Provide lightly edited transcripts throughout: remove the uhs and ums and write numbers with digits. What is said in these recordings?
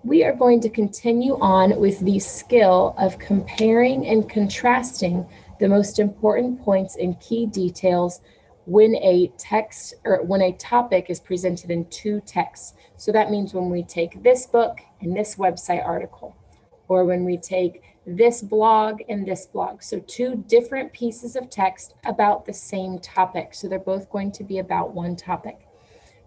We are going to continue on with the skill of comparing and contrasting the most important points and key details when a text or when a topic is presented in two texts. So that means when we take this book and this website article, or when we take this blog and this blog. So two different pieces of text about the same topic. So they're both going to be about one topic.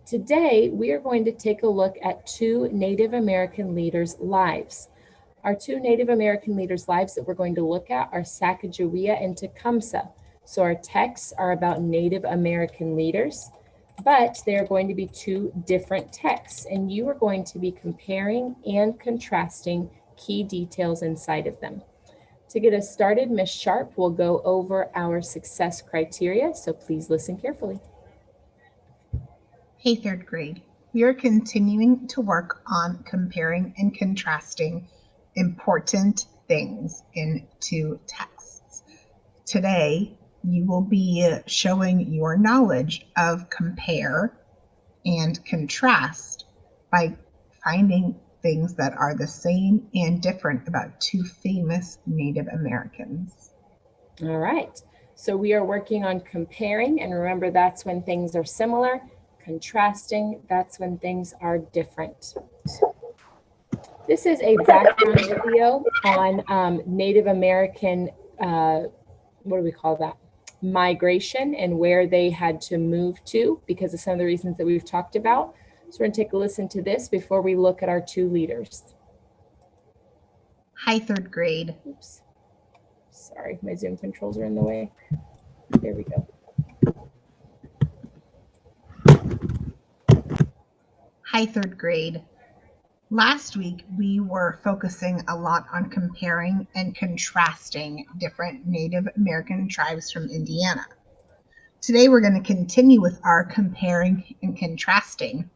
Today, we are going to take a look at two Native American leaders' lives. Our two Native American leaders' lives that we're going to look at are Sacagawea and Tecumseh. So our texts are about Native American leaders, but they're going to be two different texts, and you are going to be comparing and contrasting key details inside of them. To get us started, Ms. Sharp will go over our success criteria, so please listen carefully. Hey, third grade. We are continuing to work on comparing and contrasting important things in two texts. Today, you will be showing your knowledge of compare and contrast by finding things that are the same and different about two famous Native Americans. All right, so we are working on comparing, and remember that's when things are similar. Contrasting, that's when things are different. This is a background video on Native American, what do we call that? Migration and where they had to move to because of some of the reasons that we've talked about. So we're going to take a listen to this before we look at our two leaders. Hi, third grade. Oops. Sorry, my Zoom controls are in the way. There we go. Hi, third grade. Last week, we were focusing a lot on comparing and contrasting different Native American tribes from Indiana. Today, we're going to continue with our comparing and contrasting,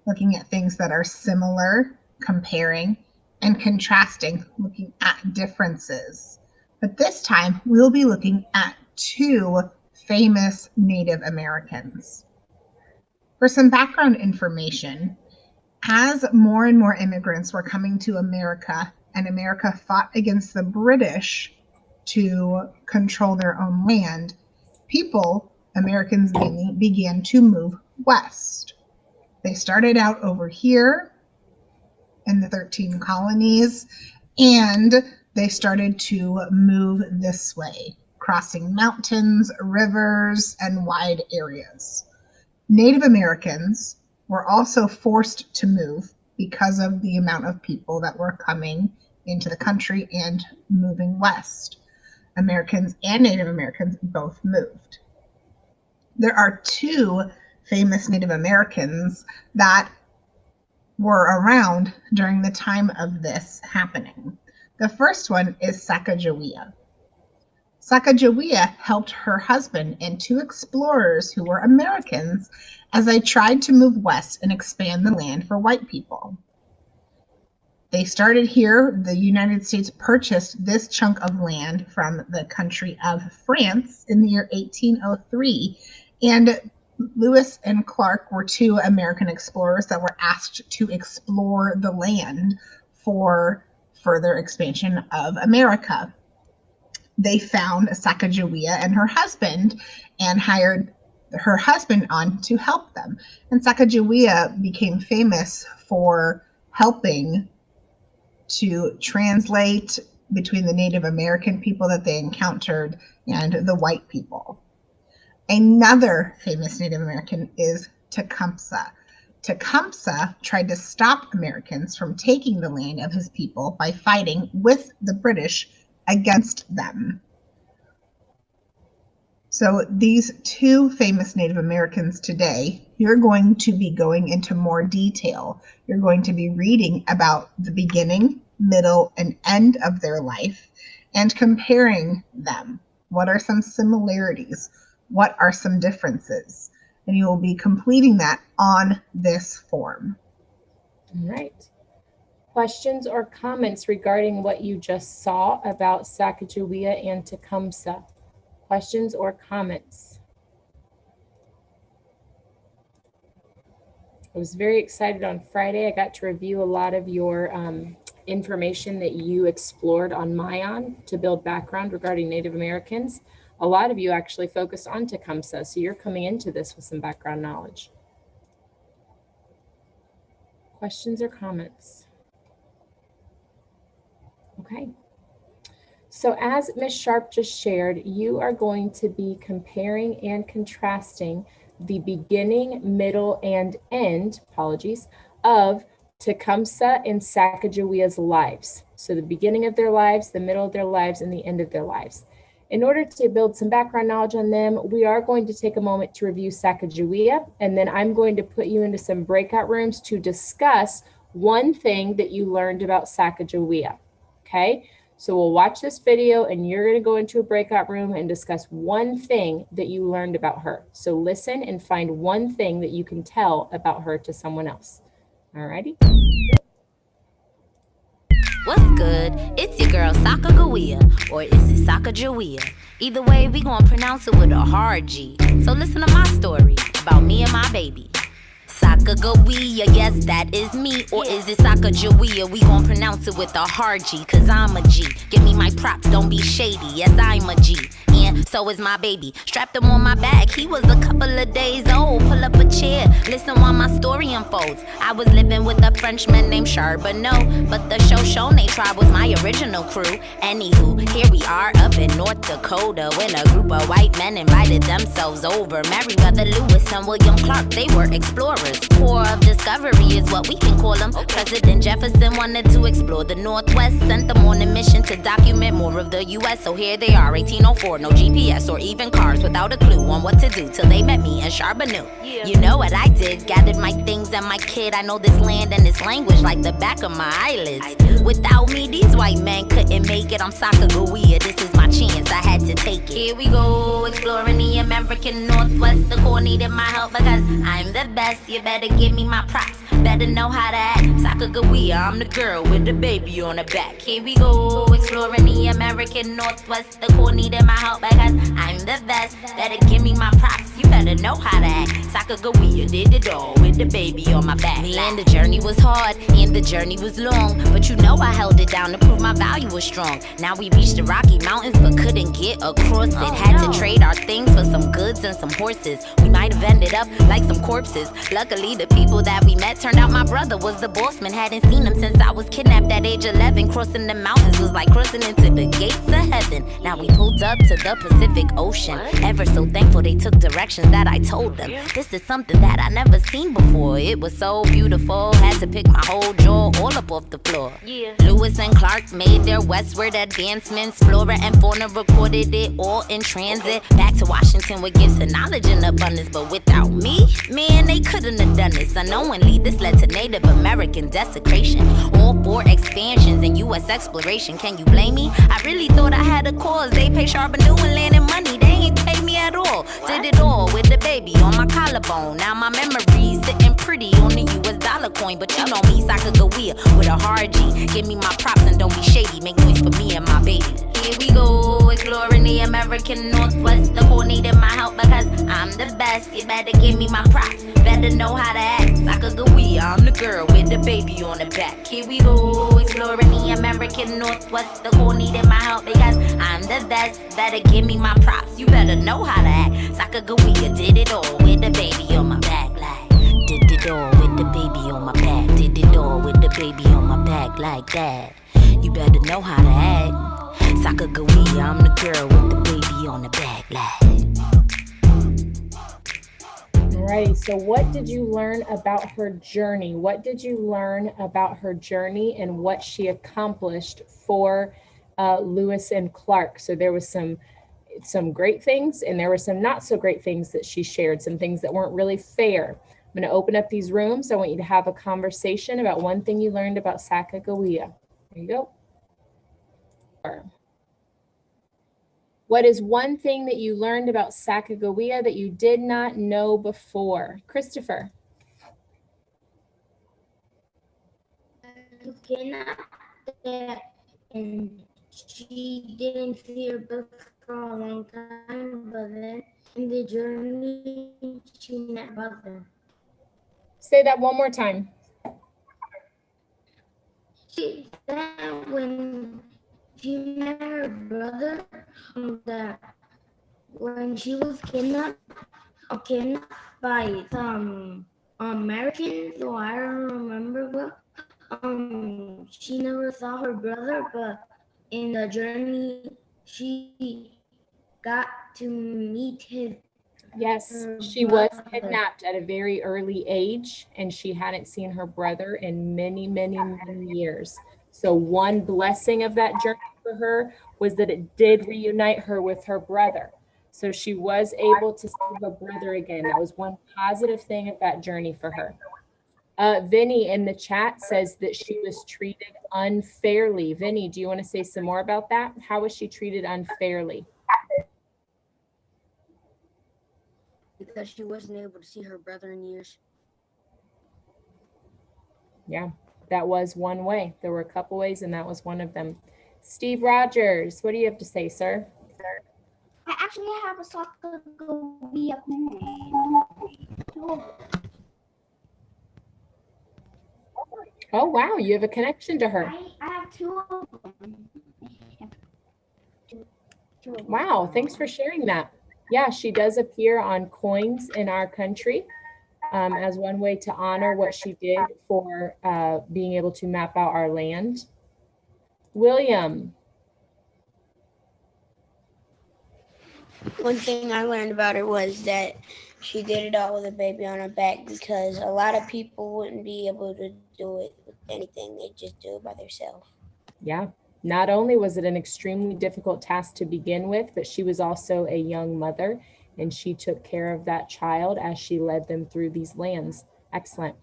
looking at things that are similar, comparing, and contrasting, looking at differences. But this time, we'll be looking at two famous Native Americans. For some background information, as more and more immigrants were coming to America and America fought against the British to control their own land, Americans mainly, began to move west. They started out over here in the 13 colonies, and they started to move this way, crossing mountains, rivers, and wide areas. Native Americans were also forced to move because of the amount of people that were coming into the country and moving west. Americans and Native Americans both moved. There are two famous Native Americans that were around during the time of this happening. The first one is Sacagawea. Sacagawea helped her husband and two explorers who were Americans as they tried to move west and expand the land for white people. They started here. The United States purchased this chunk of land from the country of France in the year 1803, and Lewis and Clark were two American explorers that were asked to explore the land for further expansion of America. They found Sacagawea and her husband and hired her husband on to help them. And Sacagawea became famous for helping to translate between the Native American people that they encountered and the white people. Another famous Native American is Tecumseh. Tecumseh tried to stop Americans from taking the land of his people by fighting with the British against them. So these two famous Native Americans today, you're going to be going into more detail. You're going to be reading about the beginning, middle, and end of their life and comparing them. What are some similarities? What are some differences? And you will be completing that on this form. All right. Questions or comments regarding what you just saw about Sacagawea and Tecumseh? Questions or comments? I was very excited on Friday. I got to review a lot of your information that you explored on Mayan to build background regarding Native Americans. A lot of you actually focused on Tecumseh, so you're coming into this with some background knowledge. Questions or comments? Okay. So as Ms. Sharp just shared, you are going to be comparing and contrasting the beginning, middle, and end, apologies, of Tecumseh and Sacagawea's lives. So the beginning of their lives, the middle of their lives, and the end of their lives. In order to build some background knowledge on them, we are going to take a moment to review Sacagawea, and then I'm going to put you into some breakout rooms to discuss one thing that you learned about Sacagawea, okay? So we'll watch this video and you're going to go into a breakout room and discuss one thing that you learned about her. So listen and find one thing that you can tell about her to someone else. Alrighty? What's good? It's your girl Sacagawea, or is it Sacagawea? Either way, we gon' pronounce it with a hard G. So listen to my story about me and my baby. Sacagawea, yes, that is me. Or is it Sacagawea? We gon' pronounce it with a hard G, cause I'm a G. Give me my props, don't be shady. Yes, I'm a G. And so is my baby. Strapped him on my back, he was a couple of days old. Pull up a chair, listen while my story unfolds. I was living with a Frenchman named Charbonneau, but the Shoshone tribe was my original crew. Anywho, here we are up in North Dakota when a group of white men invited themselves over. Meriwether Lewis and William Clark, they were explorers. Corps of discovery is what we can call them. President Jefferson wanted to explore the Northwest, sent them on a mission to document more of the U.S. So here they are, 1804, no GPS or even cars, without a clue on what to do till they met me in Charbonneau. You know what I did? Gathered my things and my kid. I know this land and this language like the back of my eyelids. Without me, these white men couldn't make it. I'm Sacagawea, this is my chance, I had to take it. Here we go, exploring the American Northwest. The Corps needed my help because I'm the best. You better give me my props, better know how to act. Sacagawea, I'm the girl with the baby on her back. Here we go, exploring the American Northwest. The Corps needed my help because I'm the best. Better give me my props, you better know how to act. Sacagawea did it all with the baby on my back. Man, the journey was hard and the journey was long, but you know I held it down to prove my value was strong. Now we reached the Rocky Mountains but couldn't get across it. Had to trade our things for some goods and some horses. We might have ended up like some corpses. Luckily the people that we met turned out my brother was the boss man. Hadn't seen him since I was kidnapped at age 11. Crossing the mountains was like crossing into the gates of heaven. Now we pulled up to the Pacific Ocean. Ever so thankful they took directions that I told them. This is something that I never seen before. It was so beautiful, had to pick my whole jaw all up off the floor. Lewis and Clark made their westward advancements. Flora and fauna recorded it all in transit. Back to Washington with gifts and knowledge in abundance. But without me, man, they couldn't have done this. Unknowingly, this led to Native American desecration. All 4 expansions and U.S. exploration. Can you blame me? I really thought I had a cause. They pay Charbonneau and landing money. They ain't pay me at all. Did it all with the baby on my collarbone. Now my memories sitting pretty on the U.S. dollar coin. But you know me, Sacagawea with a hard G. Give me my props and don't be shady. Make noise for me and my baby. Here we go, exploring the American Northwest. The Corps needed my help because I'm the best. You better give me my props, better know how to act. Sacagawea, I'm the girl with the baby on the back. Here we go, exploring the American Northwest. The Corps needed my help because I'm the best. Better give me my props, you better know how to act. Sacagawea did it all with the baby on my back. Like, did it all with the baby on my back. Did it all with the baby on my back like that. You better know how to act. Sacagawea, I'm the girl with the baby on the back. Alrighty, so what did you learn about her journey? What did you learn about her journey and what she accomplished for Lewis and Clark? So there was some great things and there were some not so great things that she shared, some things that weren't really fair. I'm going to open up these rooms. I want you to have a conversation about one thing you learned about Sacagawea. There you go. What is one thing that you learned about Sacagawea that you did not know before? Christopher. And she didn't see her book for a long time, but then in the journey she met brother. Say that one more time. She said when she met her brother, that when she was kidnapped by some Americans, or I don't remember what. She never saw her brother, but in the journey, she got to meet Yes, her she was brother. kidnapped at a very early age, and she hadn't seen her brother in many, many, many years. So one blessing of that journey for her was that it did reunite her with her brother. So she was able to see her brother again. That was one positive thing of that journey for her. Vinny in the chat says that she was treated unfairly. Vinny, do you want to say some more about that? How was she treated unfairly? Because she wasn't able to see her brother in years. Yeah, that was one way. There were a couple ways, and that was one of them. Steve Rogers, what do you have to say, sir? I actually have a soccer Gobia Oh, wow, you have a connection to her. I have two of them. Wow, thanks for sharing that. Yeah, she does appear on coins in our country as one way to honor what she did for being able to map out our land. William. One thing I learned about her was that she did it all with a baby on her back, because a lot of people wouldn't be able to do it with anything. They just do it by themselves. Yeah, not only was it an extremely difficult task to begin with, but she was also a young mother, and she took care of that child as she led them through these lands. Excellent.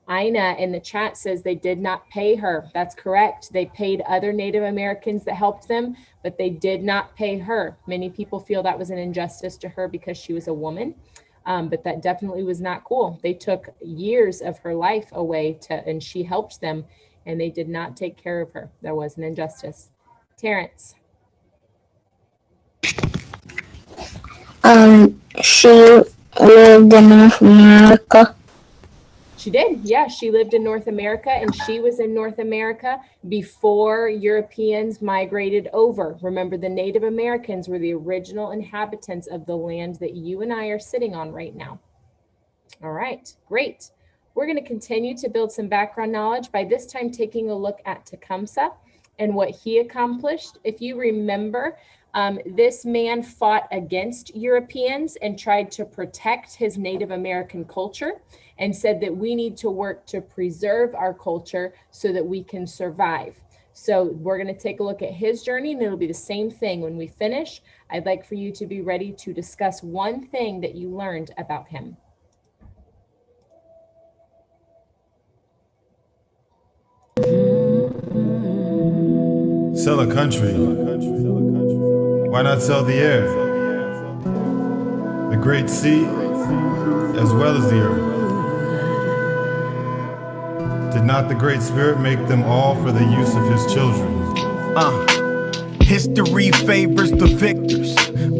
Ina in the chat says they did not pay her. That's correct. They paid other Native Americans that helped them, but they did not pay her. Many people feel that was an injustice to her because she was a woman, but that definitely was not cool. They took years of her life away and she helped them, and they did not take care of her. There was an injustice. Terrence. She lived in North America. She did. Yeah, she lived in North America, and she was in North America before Europeans migrated over. Remember, the Native Americans were the original inhabitants of the land that you and I are sitting on right now. All right, great. We're going to continue to build some background knowledge, by this time taking a look at Tecumseh and what he accomplished. If you remember, this man fought against Europeans and tried to protect his Native American culture, and said that we need to work to preserve our culture so that we can survive. So we're going to take a look at his journey, and it'll be the same thing when we finish. I'd like for you to be ready to discuss one thing that you learned about him. Sell a country. Why not sell the air? The great sea, as well as the earth. Did not the Great Spirit make them all for the use of his children? History favors the victors,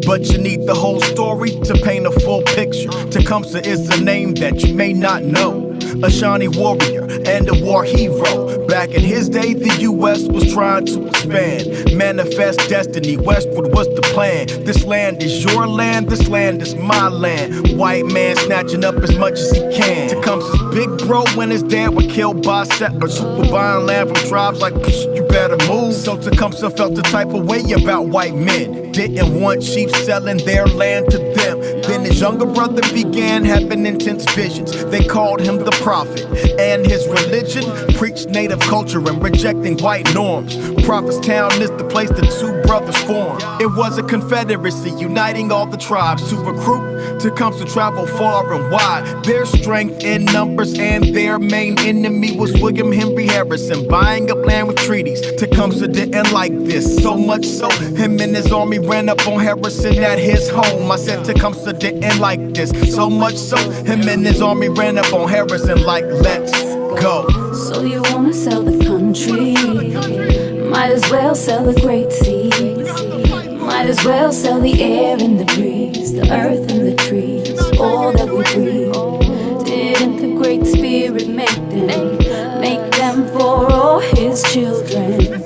but you need the whole story to paint a full picture. Tecumseh is a name that you may not know. A Shawnee warrior and a war hero. Back in his day, the U.S. was trying to expand, manifest destiny. Westward was the plan. This land is your land, this land is my land. White man snatching up as much as he can. Tecumseh's big bro and his dad were killed by settlers who were buying land from tribes like, you better move. So Tecumseh felt the type of way about white men. Didn't want chiefs selling their land to them. Then his younger brother began having intense visions. They called him the prophet, and his religion preached native culture and rejecting white norms. Prophetstown is the place the two brothers formed. It was a confederacy uniting all the tribes. To recruit, Tecumseh traveled far and wide. Their strength in numbers, and their main enemy was William Henry Harrison, buying up land with treaties. Tecumseh didn't like this, so much so him and his army ran up on Harrison at his home. I said Tecumseh didn't like this, so much so him and his army ran up on Harrison like, let's go. So you wanna sell the country? Might as well sell the great sea. Might as well sell the air and the breeze, the earth and the trees, all that we breathe. Didn't the Great Spirit make them for all his children?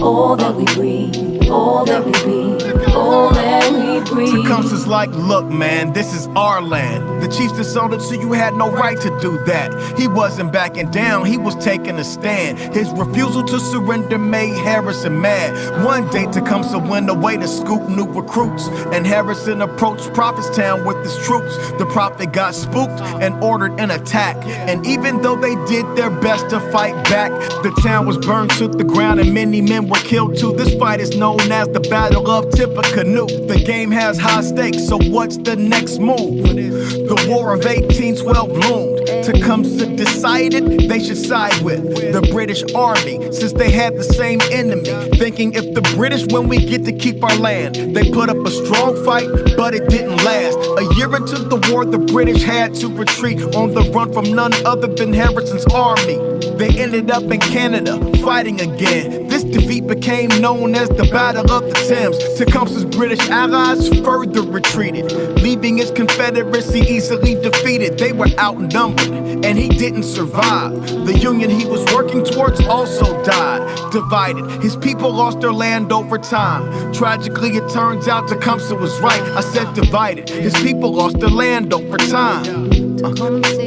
All that we breathe, all that we be, all that we breathe. Tecumseh's like, look man, this is our land. The chiefs disowned it, so you had no right to do that. He wasn't backing down, he was taking a stand. His refusal to surrender made Harrison mad. One day Tecumseh went away to scoop new recruits, and Harrison approached Prophetstown with his troops. The prophet got spooked and ordered an attack, and even though they did their best to fight back, the town was burned to the ground and many men were killed too. This fight is known as the Battle of Tippecanoe. The game has high stakes, so what's the next move? The War of 1812 loomed. Tecumseh decided they should side with the British Army, since they had the same enemy. Thinking if the British win, we get to keep our land. They put up a strong fight, but it didn't last. A year into the war, the British had to retreat on the run from none other than Harrison's army. They ended up in Canada, fighting again. This defeat became known as the Battle of the Thames. Tecumseh's British allies further retreated, leaving his Confederacy easily defeated. They were outnumbered, and he didn't survive. The Union he was working towards also died, divided. His people lost their land over time. Tragically, it turns out Tecumseh was right. I said divided. His people lost their land over time.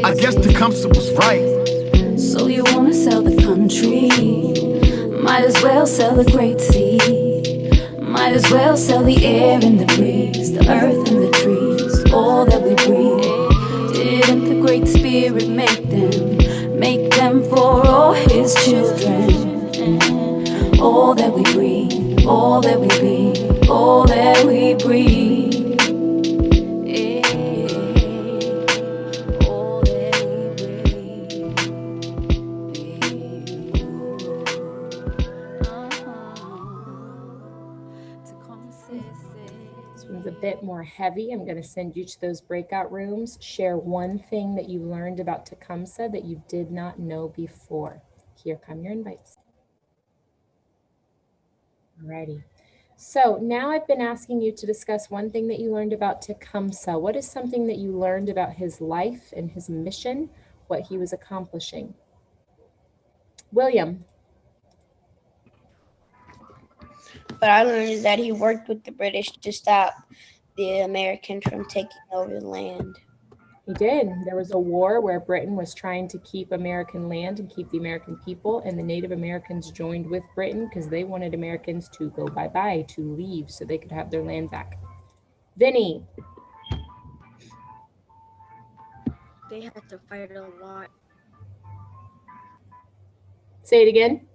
I guess Tecumseh was right. So you wanna sell the country? Might as well sell the great sea. Might as well sell the air and the breeze, the earth and the trees, all that we breathe. Didn't the Great Spirit make them for all his children? All that we breathe, all that we be, all that we breathe. A bit more heavy. I'm going to send you to those breakout rooms. Share one thing that you learned about Tecumseh that you did not know before. Here come your invites. Alrighty. So now I've been asking you to discuss one thing that you learned about Tecumseh. What is something that you learned about his life and his mission, what he was accomplishing? William. What I learned is that he worked with the British to stop the Americans from taking over the land. He did. There was a war where Britain was trying to keep American land and keep the American people, and the Native Americans joined with Britain because they wanted Americans to go bye-bye, to leave, so they could have their land back. Vinny. They had to fight a lot. Say it again.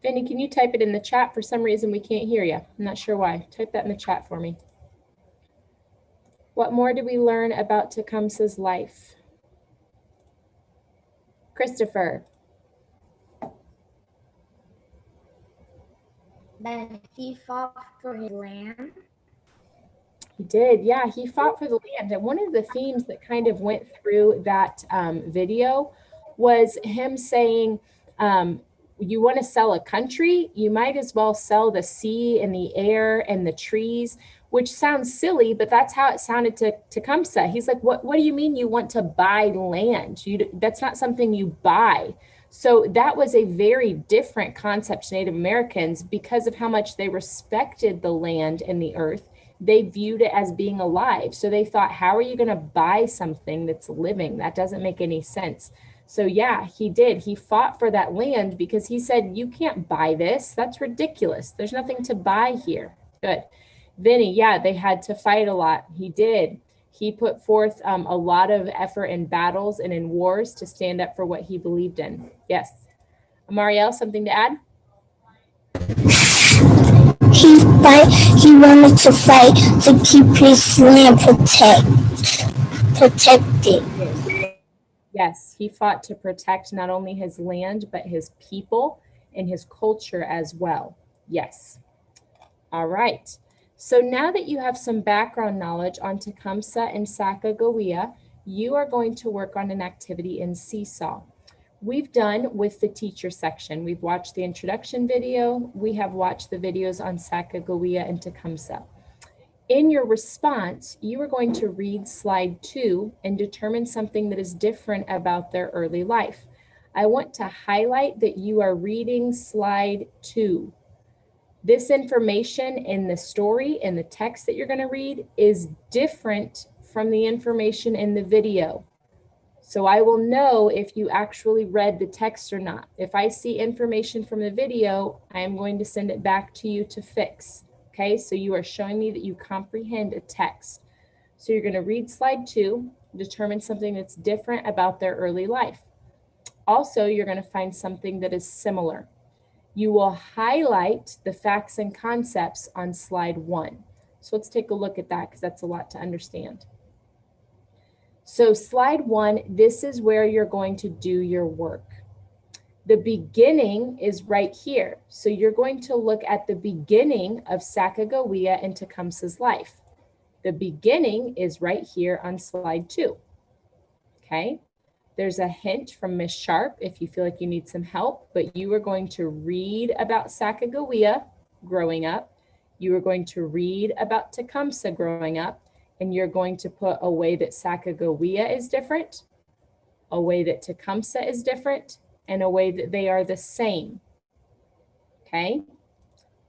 Vinny, can you type it in the chat? For some reason, we can't hear you. I'm not sure why. Type that in the chat for me. What more did we learn about Tecumseh's life? Christopher. That he fought for his land. He did, yeah, he fought for the land. And one of the themes that kind of went through that video was him saying, you want to sell a country, you might as well sell the sea and the air and the trees, which sounds silly, but that's how it sounded to Tecumseh. He's like, what do you mean you want to buy land? That's not something you buy. So that was a very different concept to Native Americans because of how much they respected the land and the earth. They viewed it as being alive. So they thought, how are you going to buy something that's living? That doesn't make any sense. So yeah, he did. He fought for that land because he said, you can't buy this. That's ridiculous. There's nothing to buy here. Good. Vinny, yeah, they had to fight a lot. He did. He put forth a lot of effort in battles and in wars to stand up for what he believed in. Yes. Marielle, something to add? He wanted to fight to keep his land protected. Yes, he fought to protect not only his land, but his people and his culture as well. Yes. All right. So now that you have some background knowledge on Tecumseh and Sacagawea, you are going to work on an activity in Seesaw. we've done with the teacher section. We've watched the introduction video. We have watched the videos on Sacagawea and Tecumseh. In your response, you are going to read slide 2 and determine something that is different about their early life. I want to highlight that you are reading slide 2. This information in the story and the text that you're going to read is different from the information in the video. So I will know if you actually read the text or not. If I see information from the video, I am going to send it back to you to fix. Okay, so you are showing me that you comprehend a text. So you're going to read slide 2, determine something that's different about their early life. Also, you're going to find something that is similar. You will highlight the facts and concepts on slide 1. So let's take a look at that because that's a lot to understand. So slide 1, this is where you're going to do your work. The beginning is right here. So you're going to look at the beginning of Sacagawea and Tecumseh's life. The beginning is right here on slide 2. Okay. There's a hint from Miss Sharp if you feel like you need some help, but you are going to read about Sacagawea growing up. You are going to read about Tecumseh growing up, and you're going to put a way that Sacagawea is different, a way that Tecumseh is different, and a way that they are the same. Okay.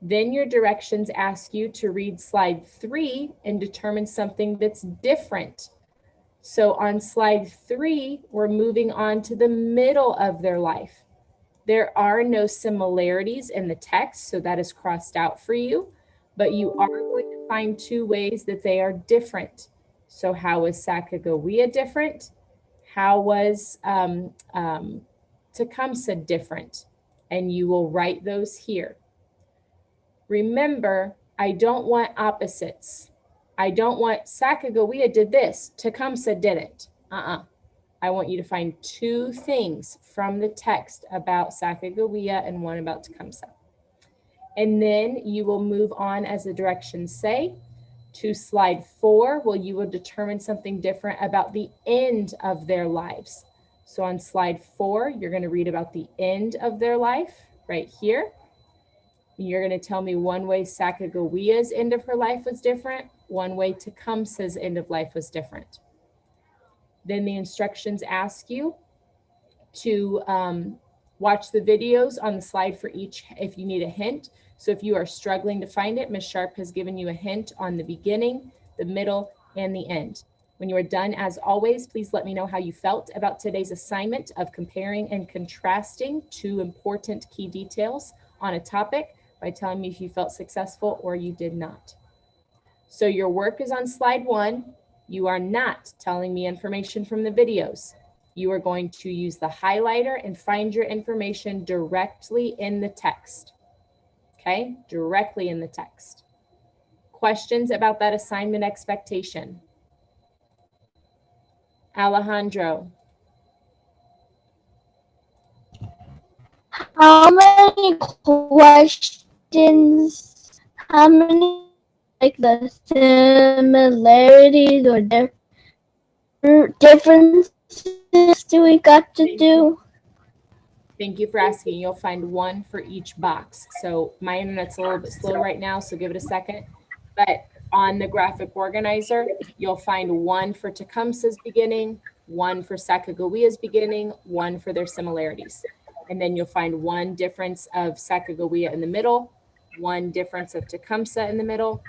Then your directions ask you to read slide 3 and determine something that's different. So on slide 3, we're moving on to the middle of their life. There are no similarities in the text, so that is crossed out for you, but you are going to find 2 ways that they are different. So how was Sacagawea different? How was Tecumseh different? And you will write those here. Remember, I don't want opposites. I don't want Sacagawea did this, Tecumseh didn't. I want you to find 2 things from the text about Sacagawea and 1 about Tecumseh. And then you will move on, as the directions say, to slide 4, where you will determine something different about the end of their lives. So on slide 4, you're going to read about the end of their life right here. You're going to tell me 1 way Sacagawea's end of her life was different, 1 way Tecumseh's end of life was different. Then the instructions ask you to watch the videos on the slide for each if you need a hint. So if you are struggling to find it, Ms. Sharp has given you a hint on the beginning, the middle, and the end. When you are done, as always, please let me know how you felt about today's assignment of comparing and contrasting 2 important key details on a topic by telling me if you felt successful or you did not. So your work is on slide 1. You are not telling me information from the videos. You are going to use the highlighter and find your information directly in the text. Okay, directly in the text. Questions about that assignment expectation? Alejandro. How many questions, how many, like the similarities or differences do we got to do? Thank you for asking. You'll find 1 for each box. So my internet's a little bit slow right now, so give it a second. But on the graphic organizer, you'll find 1 for Tecumseh's beginning, 1 for Sacagawea's beginning, 1 for their similarities. And then you'll find 1 difference of Sacagawea in the middle, 1 difference of Tecumseh in the middle,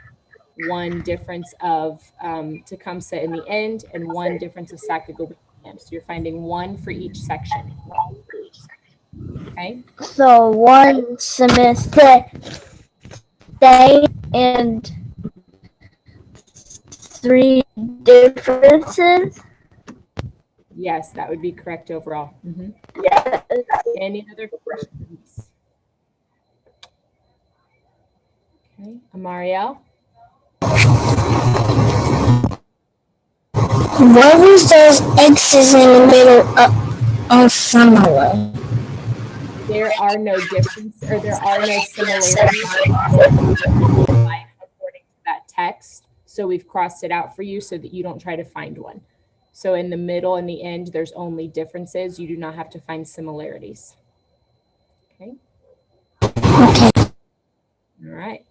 1 difference of Tecumseh in the end, and 1 difference of Sacagawea in the end. So you're finding 1 for each section. Okay. So 1 semester same and 3 differences? Yes, that would be correct overall. Yes. Any other questions? Okay, Amariel? What was those X's in the middle of similar? There are no differences, or there are no similarities according to that text. So we've crossed it out for you so that you don't try to find one. So in the middle and the end, there's only differences. You do not have to find similarities. Okay. Okay. All right.